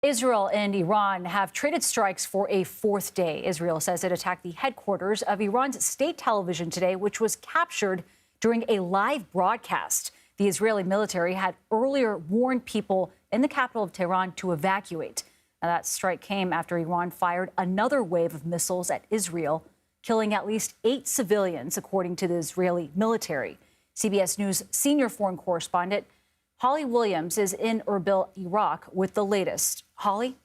Israel and Iran have traded strikes for a fourth day. Israel says it attacked the headquarters of Iran's state television today, which was captured during a live broadcast. The Israeli military had earlier warned people in the capital of Tehran to evacuate. Now, that strike came after Iran fired another wave of missiles at Israel, killing at least 8 civilians, according to the Israeli military. CBS News senior foreign correspondent Holly Williams is in Erbil, Iraq, with the latest. Holly?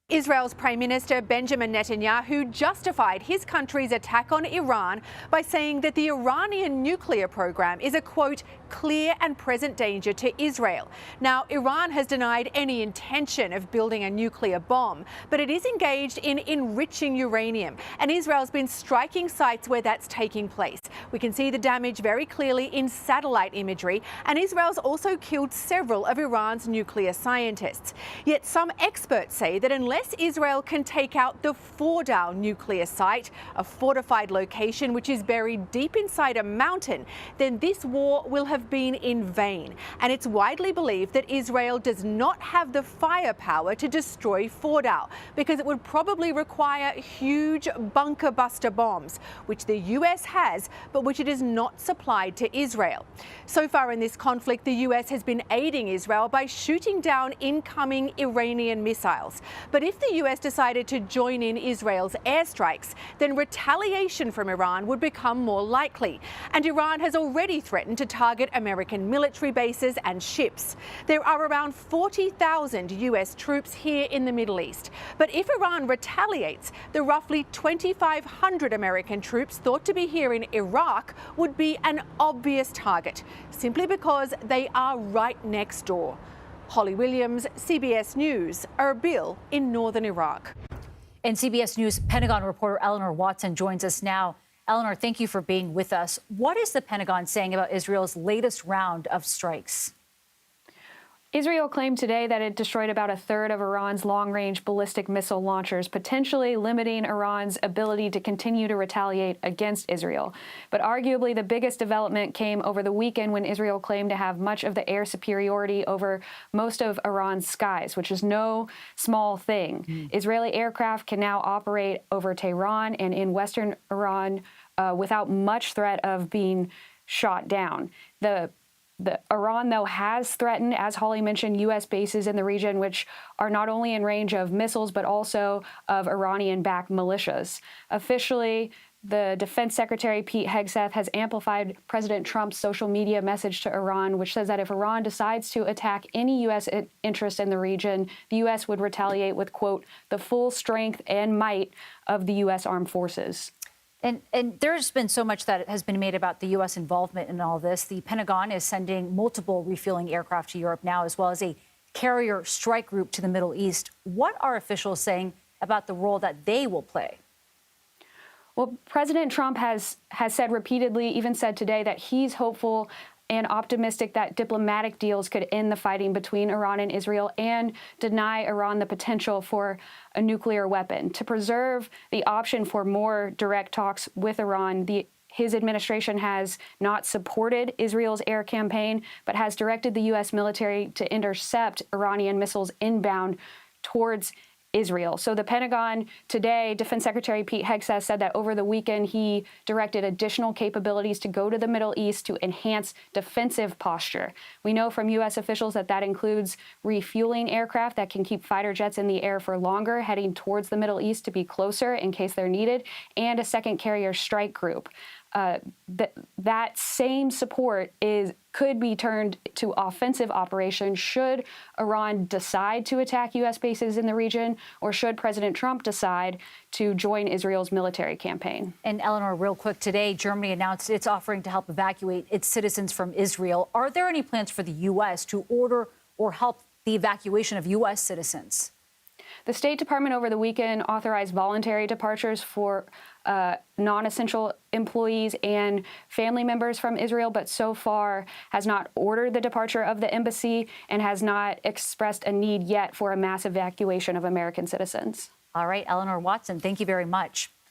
Israel's Prime Minister Benjamin Netanyahu justified his country's attack on Iran by saying that the Iranian nuclear program is a, quote, clear and present danger to Israel. Now, Iran has denied any intention of building a nuclear bomb, but it is engaged in enriching uranium, and Israel's been striking sites where that's taking place. We can see the damage very clearly in satellite imagery, and Israel's also killed several of Iran's nuclear scientists. Yet some experts say that unless Israel can take out the Fordow nuclear site, a fortified location which is buried deep inside a mountain, then this war will have been in vain. And it's widely believed that Israel does not have the firepower to destroy Fordow because it would probably require huge bunker buster bombs, which the US has, but which it is not supplied to Israel. So far in this conflict, the US has been aiding Israel by shooting down incoming Iranian missiles. But if the US decided to join in Israel's airstrikes, then retaliation from Iran would become more likely. And Iran has already threatened to target American military bases and ships. There are around 40,000 US troops here in the Middle East. But if Iran retaliates, the roughly 2,500 American troops thought to be here in Iraq would be an obvious target, simply because they are right next door. Holly Williams, CBS News, Erbil in northern Iraq. And CBS News Pentagon reporter Eleanor Watson joins us now. Eleanor, thank you for being with us. What is the Pentagon saying about Israel's latest round of strikes? Israel claimed today that it destroyed about a third of Iran's long-range ballistic missile launchers, potentially limiting Iran's ability to continue to retaliate against Israel. But arguably the biggest development came over the weekend when Israel claimed to have much of the air superiority over most of Iran's skies, which is no small thing. Israeli aircraft can now operate over Tehran and in western Iran without much threat of being shot down. Iran, though, has threatened, as Holly mentioned, U.S. bases in the region, which are not only in range of missiles, but also of Iranian-backed militias. Officially, the Defense Secretary Pete Hegseth has amplified President Trump's social media message to Iran, which says that if Iran decides to attack any U.S. interest in the region, the U.S. would retaliate with, quote, the full strength and might of the U.S. armed forces. And there's been so much that has been made about the U.S. involvement in all this. The Pentagon is sending multiple refueling aircraft to Europe now, as well as a carrier strike group to the Middle East. What are officials saying about the role that they will play? Well, President Trump has said repeatedly, even said today, that he's hopeful and optimistic that diplomatic deals could end the fighting between Iran and Israel and deny Iran the potential for a nuclear weapon. To preserve the option for more direct talks with Iran, his administration has not supported Israel's air campaign, but has directed the U.S. military to intercept Iranian missiles inbound towards Israel. So the Pentagon today, Defense Secretary Pete Hegseth said that over the weekend he directed additional capabilities to go to the Middle East to enhance defensive posture. We know from U.S. officials that that includes refueling aircraft that can keep fighter jets in the air for longer, heading towards the Middle East to be closer in case they're needed, and a second carrier strike group. That same support could be turned to offensive operations should Iran decide to attack U.S. bases in the region, or should President Trump decide to join Israel's military campaign. And Eleanor, real quick, today Germany announced it's offering to help evacuate its citizens from Israel. Are there any plans for the U.S. to order or help the evacuation of U.S. citizens? The State Department over the weekend authorized voluntary departures for non-essential employees and family members from Israel, but so far has not ordered the departure of the embassy and has not expressed a need yet for a mass evacuation of American citizens. All right, Eleanor Watson, thank you very much.